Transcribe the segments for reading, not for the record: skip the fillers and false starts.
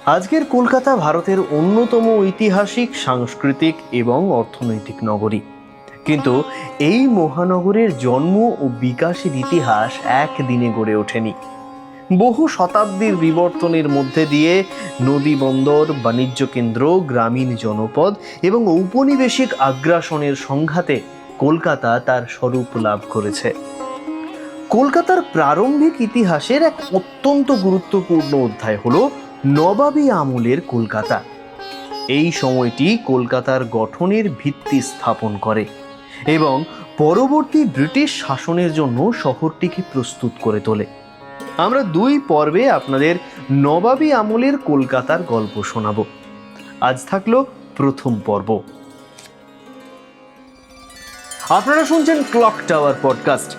আজকের কলকাতা ভারতের অন্যতম ঐতিহাসিক, সাংস্কৃতিক এবং অর্থনৈতিক নগরী। কিন্তু এই মহানগরের জন্ম ও বিকাশের ইতিহাস একদিনে গড়ে ওঠেনি। বহু শতাব্দীর বিবর্তনের মধ্যে দিয়ে নদী বন্দর, বাণিজ্য কেন্দ্র, গ্রামীণ জনপদ এবং ঔপনিবেশিক আগ্রাসনের সংঘাতে কলকাতা তার স্বরূপ লাভ করেছে। কলকাতার প্রারম্ভিক ইতিহাসের এক অত্যন্ত গুরুত্বপূর্ণ অধ্যায় হলো নবাবী আমলের কলকাতা। এই সময়টি কলকাতার গঠনের ভিত্তি স্থাপন করে এবং পরবর্তী ব্রিটিশ শাসনের জন্য শহরটিকে প্রস্তুত করে তোলে। আমরা 2 পর্বে আপনাদের নবাবী আমলের কলকাতার গল্প শোনাব। আজ থাকলো প্রথম পর্ব। আপনারা শুনছেন ক্লক টাওয়ার পডকাস্ট।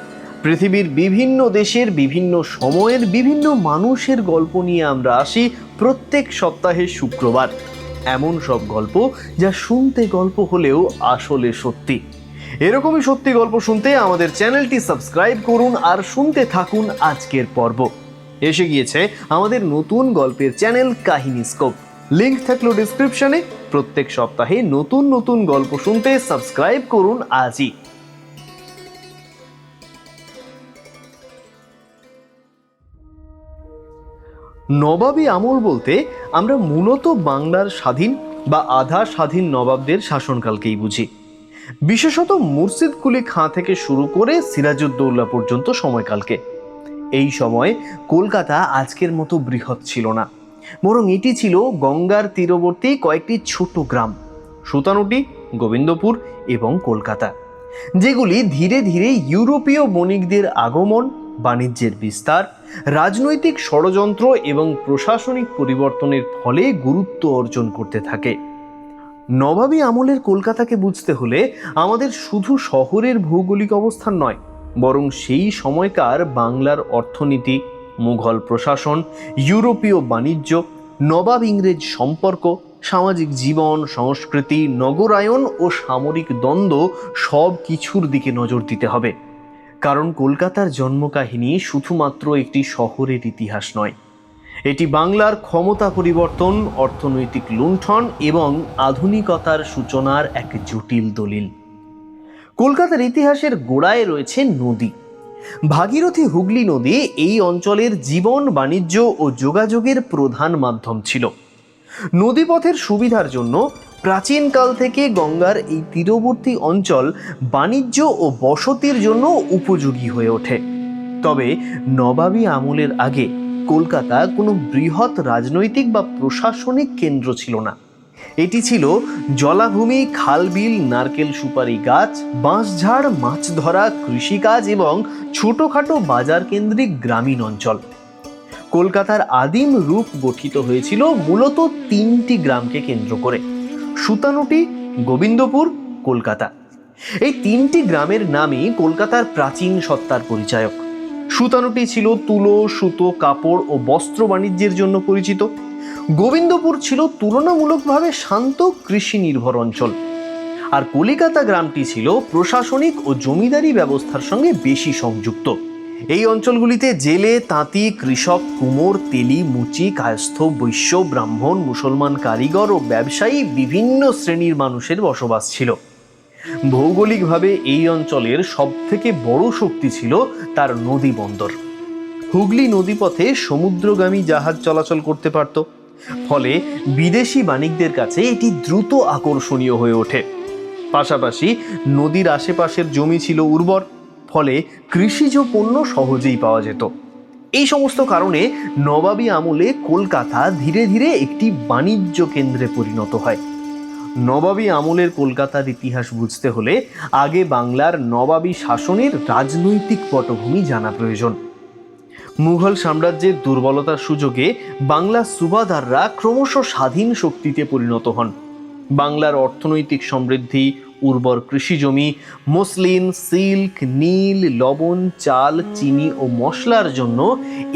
পৃথিবীর বিভিন্ন দেশের, বিভিন্ন সময়ের, বিভিন্ন মানুষের গল্প নিয়ে আমরা আসি প্রত্যেক সপ্তাহে শুক্রবার। এমন সব গল্প যা শুনতে গল্প হলেও আসলে সত্যি। এরকমই সত্যি গল্প শুনতে আমাদের চ্যানেলটি সাবস্ক্রাইব করুন আর শুনতে থাকুন আজকের পর্ব। এসে গিয়েছে আমাদের নতুন গল্পের চ্যানেল কাহিনী স্কোপ, লিংক থাকলো ডিসক্রিপশনে। প্রত্যেক সপ্তাহে নতুন নতুন গল্প শুনতে সাবস্ক্রাইব করুন আজই। নবাবী আমল বলতে আমরা মূলত বাংলার স্বাধীন বা আধা স্বাধীন নবাবদের শাসনকালকেই বুঝি। বিশেষত মুর্শিদ কুলি খাঁ থেকে শুরু করে সিরাজউদ্দৌলা পর্যন্ত সময়কালকে। এই সময় কলকাতা আজকের মতো বৃহৎ ছিল না, বরং এটি ছিল গঙ্গার তীরবর্তী কয়েকটি ছোট গ্রাম, সুতানুটি, গোবিন্দপুর এবং কলকাতা, যেগুলি ধীরে ধীরে ইউরোপীয় বণিকদের আগমন, বাণিজ্যের বিস্তার, রাজনৈতিক ষড়যন্ত্র এবং প্রশাসনিক পরিবর্তনের ফলে গুরুত্ব অর্জন করতে থাকে। নবাবী আমলের কলকাতাকে বুঝতে হলে আমাদের শুধু শহরের ভৌগোলিক অবস্থান নয়, বরং সেই সময়কার বাংলার অর্থনীতি, মুঘল প্রশাসন, ইউরোপীয় বাণিজ্য, নবাব ইংরেজ সম্পর্ক, সামাজিক জীবন, সংস্কৃতি, নগরায়ন ও সামরিক দ্বন্দ্ব সব কিছুর দিকে নজর দিতে হবে। কারণ কলকাতার জন্মকাহিনী শুধুমাত্র একটি শহরের ইতিহাস নয়, এটি বাংলার ক্ষমতা পরিবর্তন, অর্থনৈতিক লুণ্ঠন এবং আধুনিকতার সূচনার এক জটিল দলিল। কলকাতার ইতিহাসের গোড়ায় রয়েছে নদী। ভাগীরথী, হুগলি নদী এই অঞ্চলের জীবন, বাণিজ্য ও যোগাযোগের প্রধান মাধ্যম ছিল। নদীপথের সুবিধার জন্য প্রাচীনকাল থেকে গঙ্গার এই তীরবর্তী অঞ্চল বাণিজ্য ও বসতির জন্য উপযোগী হয়ে ওঠে। তবে নবাবী আমলের আগে কলকাতা কোনো বৃহৎ রাজনৈতিক বা প্রশাসনিক কেন্দ্র ছিল না। এটি ছিল জলাভূমি, খালবিল, নারকেল সুপারি গাছ, বাঁশঝাড়, মাছ ধরা, কৃষিকাজ এবং ছোটখাটো বাজার কেন্দ্রিক গ্রামীণ অঞ্চল। কলকাতার আদিম রূপ গঠিত হয়েছিল মূলত 3টি গ্রামকে কেন্দ্র করে: সুতানুটি, গোবিন্দপুর, কলকাতা। এই 3টি গ্রামের নামই কলকাতার প্রাচীন সত্তার পরিচায়ক। সুতানুটি ছিল তুলো, সুতো, কাপড় ও বস্ত্র বাণিজ্যের জন্য পরিচিত। গোবিন্দপুর ছিল তুলনামূলকভাবে শান্ত কৃষি নির্ভর অঞ্চল। আর কলিকাতা গ্রামটি ছিল প্রশাসনিক ও জমিদারি ব্যবস্থার সঙ্গে বেশি সংযুক্ত। এই অঞ্চলগুলিতে জেলে, তাঁতি, কৃষক, কুমোর, তেলি, মুচি, কায়স্থ, বৈশ্য, ব্রাহ্মণ, মুসলমান, কারিগর ও ব্যবসায়ী বিভিন্ন শ্রেণীর মানুষের বসবাস ছিল। ভৌগোলিকভাবে এই অঞ্চলের সবথেকে বড় শক্তি ছিল তার নদী বন্দর। হুগলি নদীপথে সমুদ্রগামী জাহাজ চলাচল করতে পারত, ফলে বিদেশি বাণিকদের কাছে এটি দ্রুত আকর্ষণীয় হয়ে ওঠে। পাশাপাশি নদীর আশেপাশের জমি ছিল উর্বর, ফলে কৃষিজ পণ্য সহজেই পাওয়া যেত। এই সমস্ত কারণে নবাবী আমলে কলকাতা ধীরে ধীরে একটি বাণিজ্য কেন্দ্রে পরিণত হয়। নবাবী আমলের কলকাতার ইতিহাস বুঝতে হলে আগে বাংলার নবাবী শাসনের রাজনৈতিক পটভূমি জানা প্রয়োজন। মুঘল সাম্রাজ্যের দুর্বলতার সুযোগে বাংলার সুবাদাররা ক্রমশ স্বাধীন শক্তিতে পরিণত হন। বাংলার অর্থনৈতিক সমৃদ্ধি, উর্বর কৃষিজমি, মসলিন, সিল্ক, নীল, লবণ, চাল, চিনি ও মশলার জন্য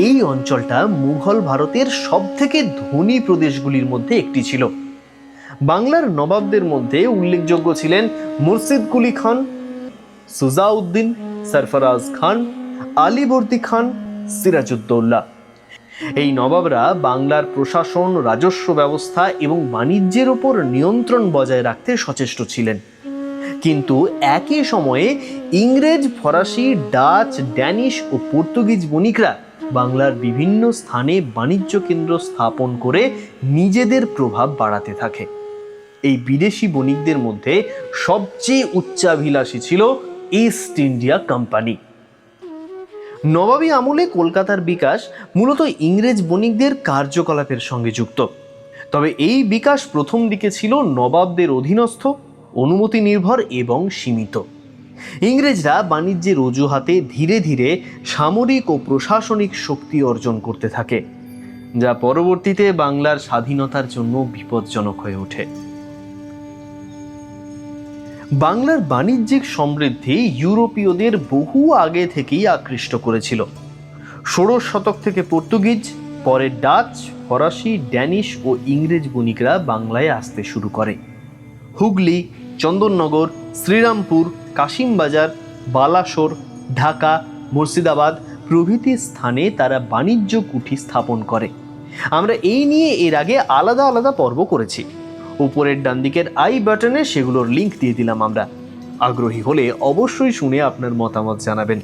এই অঞ্চলটা মুঘল ভারতের সবথেকে ধনী প্রদেশগুলির মধ্যে একটি ছিল। বাংলার নবাবদের মধ্যে উল্লেখযোগ্য ছিলেন মুর্শিদ কুলি খান, সুজাউদ্দিন, সরফরাজ খান, আলীবর্দী খান, সিরাজউদ্দৌলা। এই নবাবরা বাংলার প্রশাসন, রাজস্ব ব্যবস্থা এবং বাণিজ্যের ওপর নিয়ন্ত্রণ বজায় রাখতে সচেষ্ট ছিলেন। কিন্তু একই সময়ে ইংরেজ, ফরাসি, ডাচ, ড্যানিশ ও পর্তুগিজ বণিকরা বাংলার বিভিন্ন স্থানে বাণিজ্য কেন্দ্র স্থাপন করে নিজেদের প্রভাব বাড়াতে থাকে। এই বিদেশি বণিকদের মধ্যে সবচেয়ে উচ্চাভিলাষী ছিল ইস্ট ইন্ডিয়া কোম্পানি। নবাবী আমলে কলকাতার বিকাশ মূলত ইংরেজ বণিকদের কার্যকলাপের সঙ্গে যুক্ত। তবে এই বিকাশ প্রথম দিকে ছিল নবাবদের অধীনস্থ, অনুমতি নির্ভর এবং সীমিত। ইংরেজরা বাণিজ্যের অজুহাতে ধীরে ধীরে সামরিক ও প্রশাসনিক শক্তি অর্জন করতে থাকে, যা পরবর্তীতে বাংলার স্বাধীনতার জন্য বিপজ্জনক হয়ে ওঠে। বাংলার বাণিজ্যিক সমৃদ্ধি ইউরোপীয়দের বহু আগে থেকেই আকৃষ্ট করেছিল। 16 শতক থেকে পর্তুগিজ, পরে ডাচ, ফরাসি, ড্যানিশ ও ইংরেজ বণিকরা বাংলায় আসতে শুরু করে। হুগলি, চন্দননগর, শ্রীরামপুর, কাশিমবাজার, বালাসোর, ঢাকা, মুর্শিদাবাদ প্রভৃতি স্থানে তারা বাণিজ্য কুঠি স্থাপন করে। আমরা এই নিয়ে এর আগে আলাদা আলাদা পর্ব করেছি। উপরের ডান দিকের আই বাটনে সেগুলোর লিংক দিয়ে দিলাম আমরা। আগ্রহী হলে অবশ্যই শুনে আপনার মতামত জানাবেন।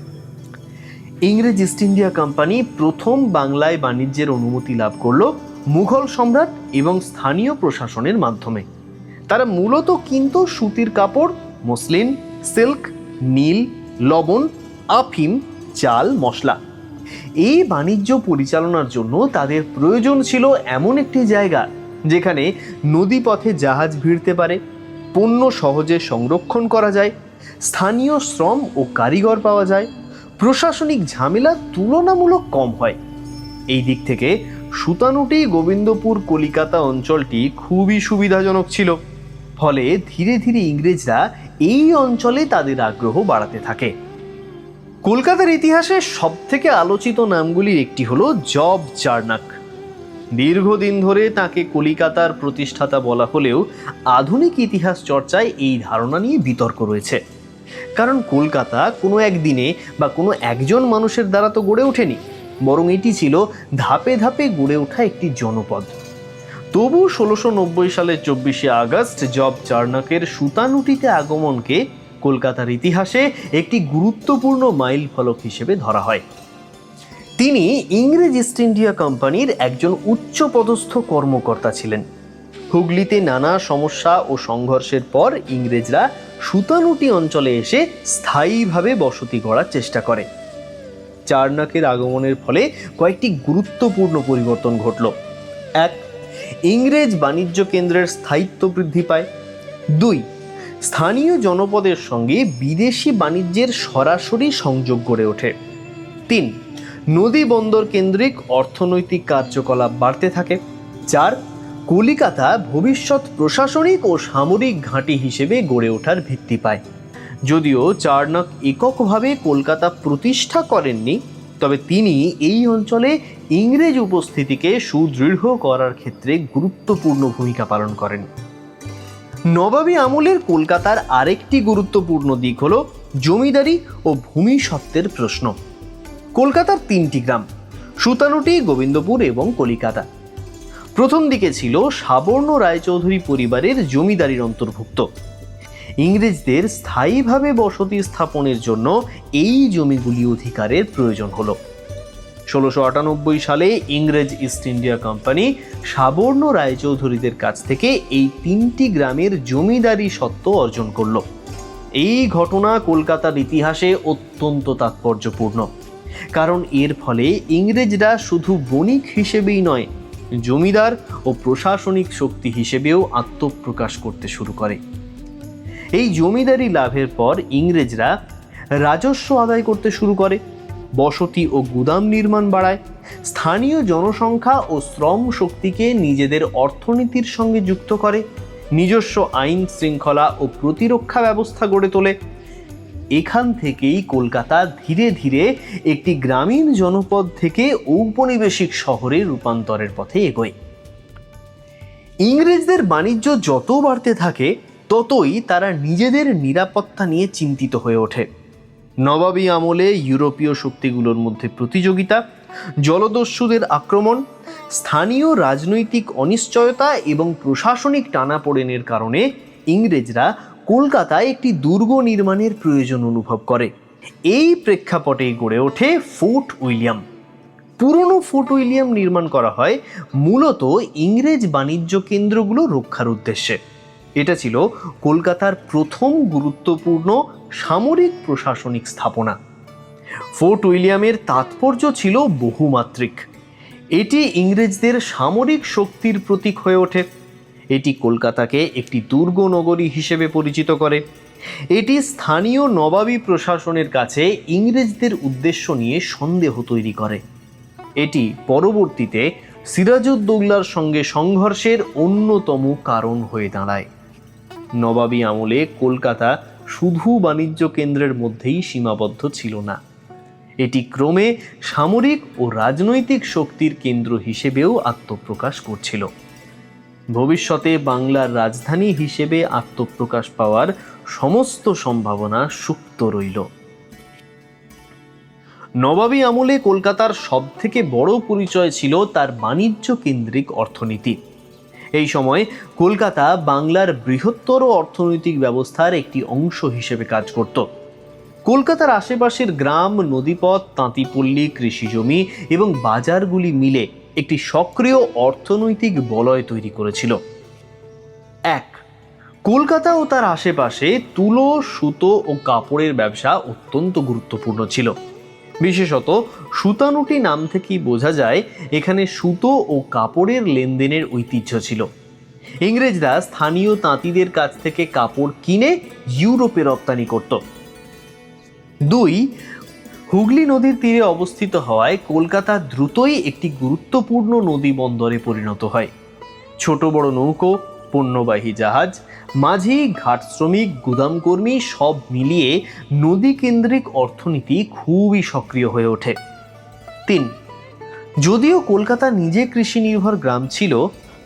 ইংরেজ ইস্ট ইন্ডিয়া কোম্পানি প্রথম বাংলায় বাণিজ্যের অনুমতি লাভ করলো মুঘল সম্রাট এবং স্থানীয় প্রশাসনের মাধ্যমে। তারা মূলত কিনত সুতির কাপড়, মসলিন, সিল্ক, নীল, লবণ, আফিম, চাল, মশলা। এই বাণিজ্য পরিচালনার জন্য তাদের প্রয়োজন ছিল এমন একটি জায়গা যেখানে নদীপথে জাহাজ ভিড়তে পারে, পণ্য সহজে সংরক্ষণ করা যায়, স্থানীয় শ্রম ও কারিগর পাওয়া যায়, প্রশাসনিক ঝামেলা তুলনামূলক কম হয়। এই দিক থেকে সুতানুটি, গোবিন্দপুর, কলিকাতা অঞ্চলটি খুবই সুবিধাজনক ছিল। ফলে ধীরে ধীরে ইংরেজরা এই অঞ্চলে তাদের আগ্রহ বাড়াতে থাকে। কলকাতার ইতিহাসে সবথেকে আলোচিত নামগুলির একটি হলো জব চার্নাক। দীর্ঘদিন ধরে তাকে কলিকাতার প্রতিষ্ঠাতা বলা হলেও আধুনিক ইতিহাস চর্চায় এই ধারণা নিয়ে বিতর্ক রয়েছে। কারণ কলকাতা কোনো একদিনে বা কোনো একজন মানুষের দ্বারা তো গড়ে ওঠেনি, বরং এটি ছিল ধাপে ধাপে গড়ে ওঠা একটি জনপদ। তবু 1690 সালের 24শে আগস্ট জব চার্নাকের সুতানুটিতে আগমনকে কলকাতার ইতিহাসে একটি গুরুত্বপূর্ণ মাইল ফলক হিসেবে ধরা হয়। তিনি ইংরেজ ইস্ট ইন্ডিয়া কোম্পানির একজন উচ্চপদস্থ কর্মকর্তা ছিলেন। হুগলিতে নানা সমস্যা ও সংঘর্ষের পর ইংরেজরা সুতানুটি অঞ্চলে এসে স্থায়ীভাবে বসতি গড়ার চেষ্টা করে। চার্নাকের আগমনের ফলে কয়েকটি গুরুত্বপূর্ণ পরিবর্তন ঘটল। 1. ইংরেজ বাণিজ্য কেন্দ্রের স্থায়িত্ব বৃদ্ধি পায়। 2. স্থানীয় জনপদের সঙ্গে বিদেশি বাণিজ্যের সরাসরি সংযোগ গড়ে ওঠে। 3. নদী বন্দর কেন্দ্রিক অর্থনৈতিক কার্যকলাপ বাড়তে থাকে। 4. কলিকাতা ভবিষ্যৎ প্রশাসনিক ও সামরিক ঘাঁটি হিসেবে গড়ে ওঠার ভিত্তি পায়। যদিও চার্নাক এককভাবে কলকাতা প্রতিষ্ঠা করেননি, তবে তিনি এই অঞ্চলে ইংরেজ উপস্থিতিকে সুদৃঢ় করার ক্ষেত্রে গুরুত্বপূর্ণ ভূমিকা পালন করেন। নবাবী আমলের কলকাতার আরেকটি গুরুত্বপূর্ণ দিক হল জমিদারি ও ভূমি স্বত্বের প্রশ্ন। কলকাতার 3টি গ্রাম, সুতানুটি, গোবিন্দপুর এবং কলিকাতা, প্রথম দিকে ছিল সাবর্ণ রায়চৌধুরী পরিবারের জমিদারির অন্তর্ভুক্ত। ইংরেজদের স্থায়ীভাবে বসতি স্থাপনের জন্য এই জমিগুলি অধিকারের প্রয়োজন হলো। 1698 সালে ইংরেজ ইস্ট ইন্ডিয়া কোম্পানি সাবর্ণ রায়চৌধুরীদের কাছ থেকে এই 3টি গ্রামের জমিদারি সত্ত্ব অর্জন করল। এই ঘটনা কলকাতার ইতিহাসে অত্যন্ত তাৎপর্যপূর্ণ, কারণ এর ফলে ইংরেজরা শুধু বণিক হিসেবেই নয়, জমিদার ও প্রশাসনিক শক্তি হিসেবেও আত্মপ্রকাশ করতে শুরু করে। এই জমিদারি লাভের পর ইংরেজরা রাজস্ব আদায় করতে শুরু করে, বসতি ও গুদাম নির্মাণ বাড়ায়, স্থানীয় জনসংখ্যা ও শ্রম শক্তিকে নিজেদের অর্থনীতির সঙ্গে যুক্ত করে, নিজস্ব আইন শৃঙ্খলা ও প্রতিরক্ষা ব্যবস্থা গড়ে তোলে। এখান থেকেই কলকাতা ধীরে ধীরে একটি গ্রামীণ জনপদ থেকে ঔপনিবেশিক শহরে রূপান্তরের পথে এগোয়। ইংরেজদের বাণিজ্য যত বাড়তে থাকে ততই তারা নিজেদের নিরাপত্তা নিয়ে চিন্তিত হয়ে ওঠে। নবাবী আমলে ইউরোপীয় শক্তিগুলোর মধ্যে প্রতিযোগিতা জলদস্যুদের আক্রমণ, স্থানীয় রাজনৈতিক অনিশ্চয়তা এবং প্রশাসনিক টানাপোড়েনের কারণে ইংরেজরা কলকাতায় একটি দুর্গ নির্মাণের প্রয়োজন অনুভব করে। এই প্রেক্ষাপটেই গড়ে ওঠে ফোর্ট উইলিয়াম। পুরনো ফোর্ট উইলিয়াম নির্মাণ করা হয় মূলত ইংরেজ বাণিজ্য কেন্দ্রগুলো রক্ষার উদ্দেশ্যে। এটা ছিল কলকাতার প্রথম গুরুত্বপূর্ণ সামরিক প্রশাসনিক স্থাপনা। ফোর্ট উইলিয়ামের তাৎপর্য ছিল বহুমাত্রিক। এটি ইংরেজদের সামরিক শক্তির প্রতীক হয়ে ওঠে। এটি কলকাতাকে একটি দুর্গ নগরী হিসেবে পরিচিত করে। এটি স্থানীয় নবাবী প্রশাসনের কাছে ইংরেজদের উদ্দেশ্য নিয়ে সন্দেহ তৈরি করে। এটি পরবর্তীতে সিরাজউদ্দৌলার সঙ্গে সংঘর্ষের অন্যতম কারণ হয়ে দাঁড়ায়। নবাবী আমলে কলকাতা শুধু বাণিজ্য কেন্দ্রের মধ্যেই সীমাবদ্ধ ছিল না, এটি ক্রমে সামরিক ও রাজনৈতিক শক্তির কেন্দ্র হিসেবেও আত্মপ্রকাশ করছিল। ভবিষ্যতে বাংলার রাজধানী হিসেবে আত্মপ্রকাশ পাওয়ার সমস্ত সম্ভাবনা সুপ্ত রইল। নবাবী আমলে কলকাতার সবথেকে বড় পরিচয় ছিল তার বাণিজ্য কেন্দ্রিক অর্থনীতি। এই সময় কলকাতা বাংলার বৃহত্তর অর্থনৈতিক ব্যবস্থার একটি অংশ হিসেবে কাজ করত। কলকাতার আশেপাশের গ্রাম, নদীপথ, তাঁতিপল্লী, কৃষিজমি এবং বাজারগুলি মিলে একটি সক্রিয় অর্থনৈতিক বলয় তৈরি করেছিল। এক, কলকাতা ও তার আশেপাশে তুলো, সুতো ও কাপড়ের ব্যবসা অত্যন্ত গুরুত্বপূর্ণ ছিল। বিশেষত সুতানুটি নাম থেকেই বোঝা যায় এখানে সুতো ও কাপড়ের লেনদেনের ঐতিহ্য ছিল। ইংরেজরা স্থানীয় তাঁতিদের কাছ থেকে কাপড় কিনে ইউরোপে রপ্তানি করত। দুই, হুগলি নদীর তীরে অবস্থিত হওয়ায় কলকাতা দ্রুতই একটি গুরুত্বপূর্ণ নদী বন্দরে পরিণত হয়। ছোট বড় নৌকো, পণ্যবাহী জাহাজ, মাঝি, ঘাট শ্রমিক, গুদামকর্মী সব মিলিয়ে নদী কেন্দ্রিক অর্থনীতি খুবই সক্রিয় হয়ে ওঠে। তিন, যদিও কলকাতা নিজে কৃষি নির্ভর গ্রাম ছিল,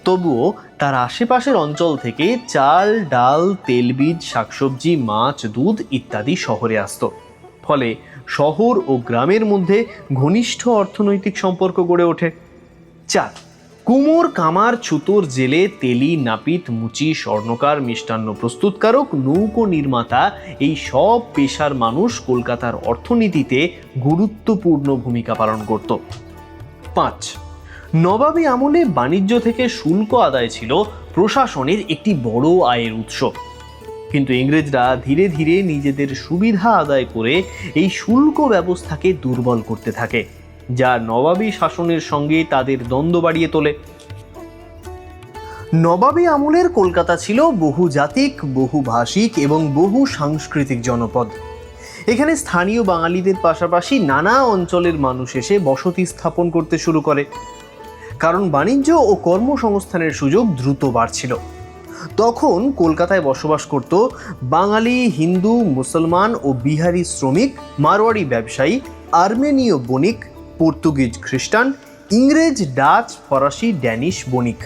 তবুও তার আশেপাশের অঞ্চল থেকে চাল, ডাল, তেলবীজ, শাকসবজি, মাছ, দুধ ইত্যাদি শহরে আসত। ফলে শহর ও গ্রামের মধ্যে ঘনিষ্ঠ অর্থনৈতিক সম্পর্ক গড়ে ওঠে। চার, কুমোর, কামার, ছুতোর, জেলে, তেলি, নাপিত, মুচি, স্বর্ণকার, মিষ্টান্ন প্রস্তুতকারক, নৌকো নির্মাতা এই সব পেশার মানুষ কলকাতার অর্থনীতিতে গুরুত্বপূর্ণ ভূমিকা পালন করত। পাঁচ, নবাবী আমলে বাণিজ্য থেকে শুল্ক আদায় ছিল প্রশাসনের একটি বড় আয়ের উৎস। কিন্তু ইংরেজরা ধীরে ধীরে নিজেদের সুবিধা আদায় করে এই শুল্ক ব্যবস্থাকে দুর্বল করতে থাকে, যা নবাবী শাসনের সঙ্গে তাদের দ্বন্দ্ব বাড়িয়ে তোলে। নবাবী আমলের কলকাতা ছিল বহুজাতিক, বহুভাষিক এবং বহু সাংস্কৃতিক জনপদ। এখানে স্থানীয় বাঙালিদের পাশাপাশি নানা অঞ্চলের মানুষ এসে বসতি স্থাপন করতে শুরু করে, কারণ বাণিজ্য ও কর্মসংস্থানের সুযোগ দ্রুত বাড়ছিল। তখন কলকাতায় বসবাস করত বাঙালি, হিন্দু, মুসলমান ও বিহারি শ্রমিক, মারোয়াড়ি ব্যবসায়ী, আর্মেনীয় বণিক, পর্তুগিজ খ্রিস্টান, ইংরেজ, ডাচ, ফরাসি, ড্যানিশ বণিক।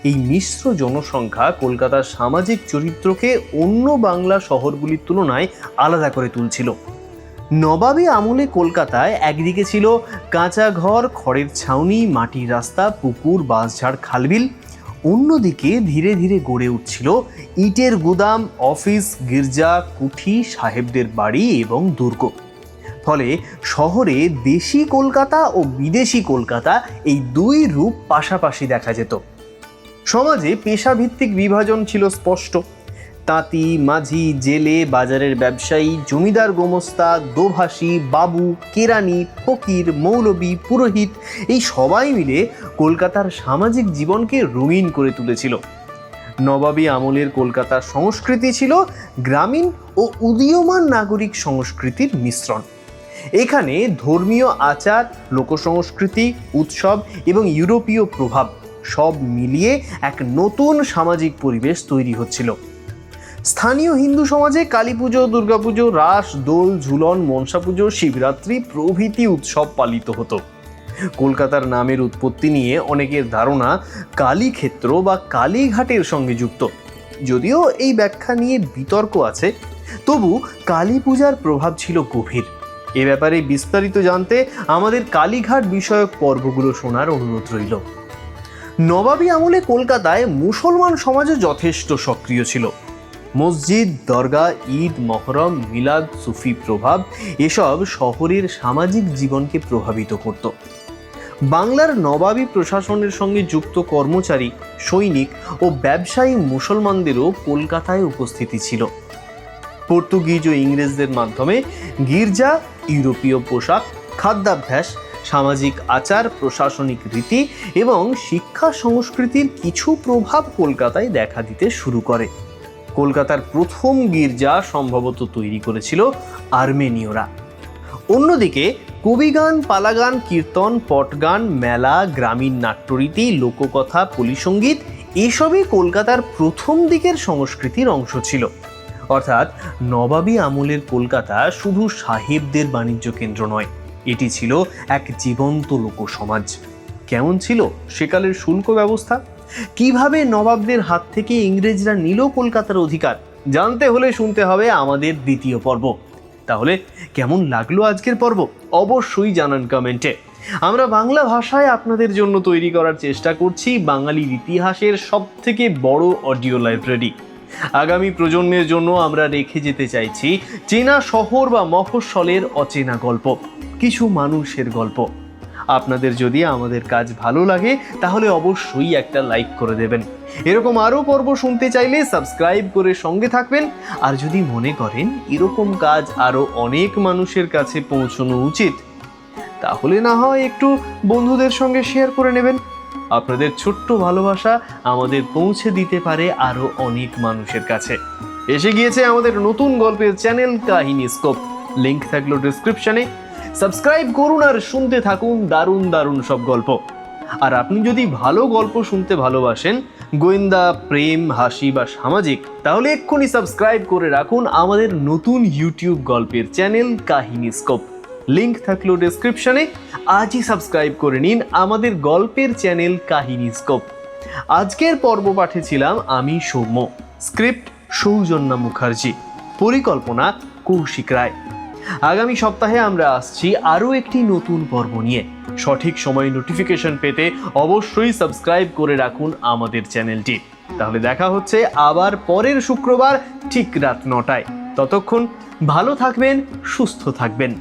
এই মিশ্র জনসংখ্যা কলকাতার সামাজিক চরিত্রকে অন্য বাংলা শহরগুলির তুলনায় আলাদা করে তুলছিল। নবাবী আমলে কলকাতায় একদিকে ছিল কাঁচা ঘর, খড়ের ছাউনি, মাটির রাস্তা, পুকুর, বাঁশঝাড়, খালবিল। অন্যদিকে ধীরে ধীরে গড়ে উঠছিল ইটের গুদাম, অফিস, গির্জা, কুঠি, সাহেবদের বাড়ি এবং দুর্গ। ফলে শহরে দেশি কলকাতা ও বিদেশি কলকাতা এই দুই রূপ পাশাপাশি দেখা যেত। সমাজে পেশাভিত্তিক বিভাজন ছিল স্পষ্ট। তাঁতি, মাঝি, জেলে, বাজারের ব্যবসায়ী, জমিদার, গোমস্তা, দোভাষী, বাবু, কেরানি, ফকির, মৌলবী, পুরোহিত এই সবাই মিলে কলকাতার সামাজিক জীবনকে রঙিন করে তুলেছিল। নবাবী আমলের কলকাতার সংস্কৃতি ছিল গ্রামীণ ও উদীয়মান নাগরিক সংস্কৃতির মিশ্রণ। এখানে ধর্মীয় আচার, লোকসংস্কৃতি, উৎসব এবং ইউরোপীয় প্রভাব সব মিলিয়ে এক নতুন সামাজিক পরিবেশ তৈরি হচ্ছিল। স্থানীয় হিন্দু সমাজে কালী পুজো, দুর্গাপুজো, রাস, দোল, ঝুলন, মনসা পুজো, শিবরাত্রি প্রভৃতি উৎসব পালিত হতো। কলকাতার নামের উৎপত্তি নিয়ে অনেকের ধারণা কালীক্ষেত্র বা কালীঘাটের সঙ্গে যুক্ত। যদিও এই ব্যাখ্যা নিয়ে বিতর্ক আছে, তবু কালী পূজার প্রভাব ছিল গভীর। এ ব্যাপারে বিস্তারিত জানতে আমাদের কালীঘাট বিষয়ক পর্বগুলো শোনার অনুরোধ রইল। নবাবী আমলে কলকাতায় মুসলমান সমাজে যথেষ্ট সক্রিয় ছিল। মসজিদ, দরগা, ঈদ, মহরম, মিলাদ, সুফি প্রভাব এসব শহরের সামাজিক জীবনকে প্রভাবিত করত। বাংলার নবাবী প্রশাসনের সঙ্গে যুক্ত কর্মচারী, সৈনিক ও ব্যবসায়ী মুসলমানদেরও কলকাতায় উপস্থিতি ছিল। পর্তুগিজ ও ইংরেজদের মাধ্যমে গির্জা, ইউরোপীয় পোশাক, খাদ্যাভ্যাস, সামাজিক আচার, প্রশাসনিক রীতি এবং শিক্ষা সংস্কৃতির কিছু প্রভাব কলকাতায় দেখা দিতে শুরু করে। কলকাতার প্রথম গির্জা সম্ভবত তৈরি করেছিল আর্মেনীয়রা। অন্যদিকে কবিগান, পালাগান, কীর্তন, পটগান, মেলা, গ্রামীণ নাট্যরীতি, লোককথা, পল্লীসঙ্গীত এসবই কলকাতার প্রথম দিকের সংস্কৃতির অংশ ছিল। অর্থাৎ নবাবী আমলের কলকাতা শুধু সাহেবদের বাণিজ্য কেন্দ্র নয়, এটি ছিল এক জীবন্ত লোকসমাজ। কেমন ছিল সেকালের শুল্ক ব্যবস্থা? কিভাবে নবাবদের হাত থেকে ইংরেজরা নিল কলকাতার অধিকার? জানতে হলে শুনতে হবে আমাদের দ্বিতীয় পর্ব। তাহলে কেমন লাগলো আজকের পর্ব? অবশ্যই জানান কমেন্টে। আমরা বাংলা ভাষায় আপনাদের জন্য তৈরি করার চেষ্টা করছি বাঙালির ইতিহাসের সবথেকে বড় অডিও লাইব্রেরি। আগামী প্রজন্মের জন্য আমরা রেখে যেতে চাইছি চেনা শহর বা মফস্বলের অচেনা গল্প, কিছু মানুষের গল্প। আপনাদের যদি আমাদের কাজ ভালো লাগে তাহলে অবশ্যই একটা লাইক করে দেবেন। এরকম আরও পর্ব শুনতে চাইলে সাবস্ক্রাইব করে সঙ্গে থাকবেন। আর যদি মনে করেন এরকম কাজ আরও অনেক মানুষের কাছে পৌঁছানো উচিত, তাহলে না হয় একটু বন্ধুদের সঙ্গে শেয়ার করে নেবেন। আপনাদের ছোট্ট ভালোবাসা আমাদের পৌঁছে দিতে পারে আরও অনেক মানুষের কাছে। এসে গিয়েছে আমাদের নতুন গল্পের চ্যানেল কাহিনী স্কোপ, লিংক থাকলো ডেসক্রিপশনে। সাবস্ক্রাইব করুন আর শুনতে থাকুন দারুণ দারুণ সব গল্প। আর আপনি যদি ভালো গল্প শুনতে ভালোবাসেন, গোয়েন্দা, প্রেম, হাসি বা সামাজিক, তাহলে এক্ষুনি সাবস্ক্রাইব করে রাখুন আমাদের নতুন ইউটিউব গল্পের চ্যানেল কাহিনী স্কোপ, লিংক থাকলো ডেসক্রিপশনে। আজই সাবস্ক্রাইব করে নিন আমাদের গল্পের চ্যানেল কাহিনী স্কোপ। আজকের পর্ব পাঠে ছিলাম আমি সৌম্য, স্ক্রিপ্ট সৌজন্যা মুখার্জি, পরিকল্পনা কৌশিক রায়। আগামী সপ্তাহে আমরা আসছি আরও একটি নতুন পর্ব নিয়ে। সঠিক সময় নোটিফিকেশন পেতে অবশ্যই সাবস্ক্রাইব করে রাখুন আমাদের চ্যানেলটি। তাহলে দেখা হচ্ছে আবার পরের শুক্রবার ঠিক রাত 9টায়। ততক্ষণ ভালো থাকবেন, সুস্থ থাকবেন।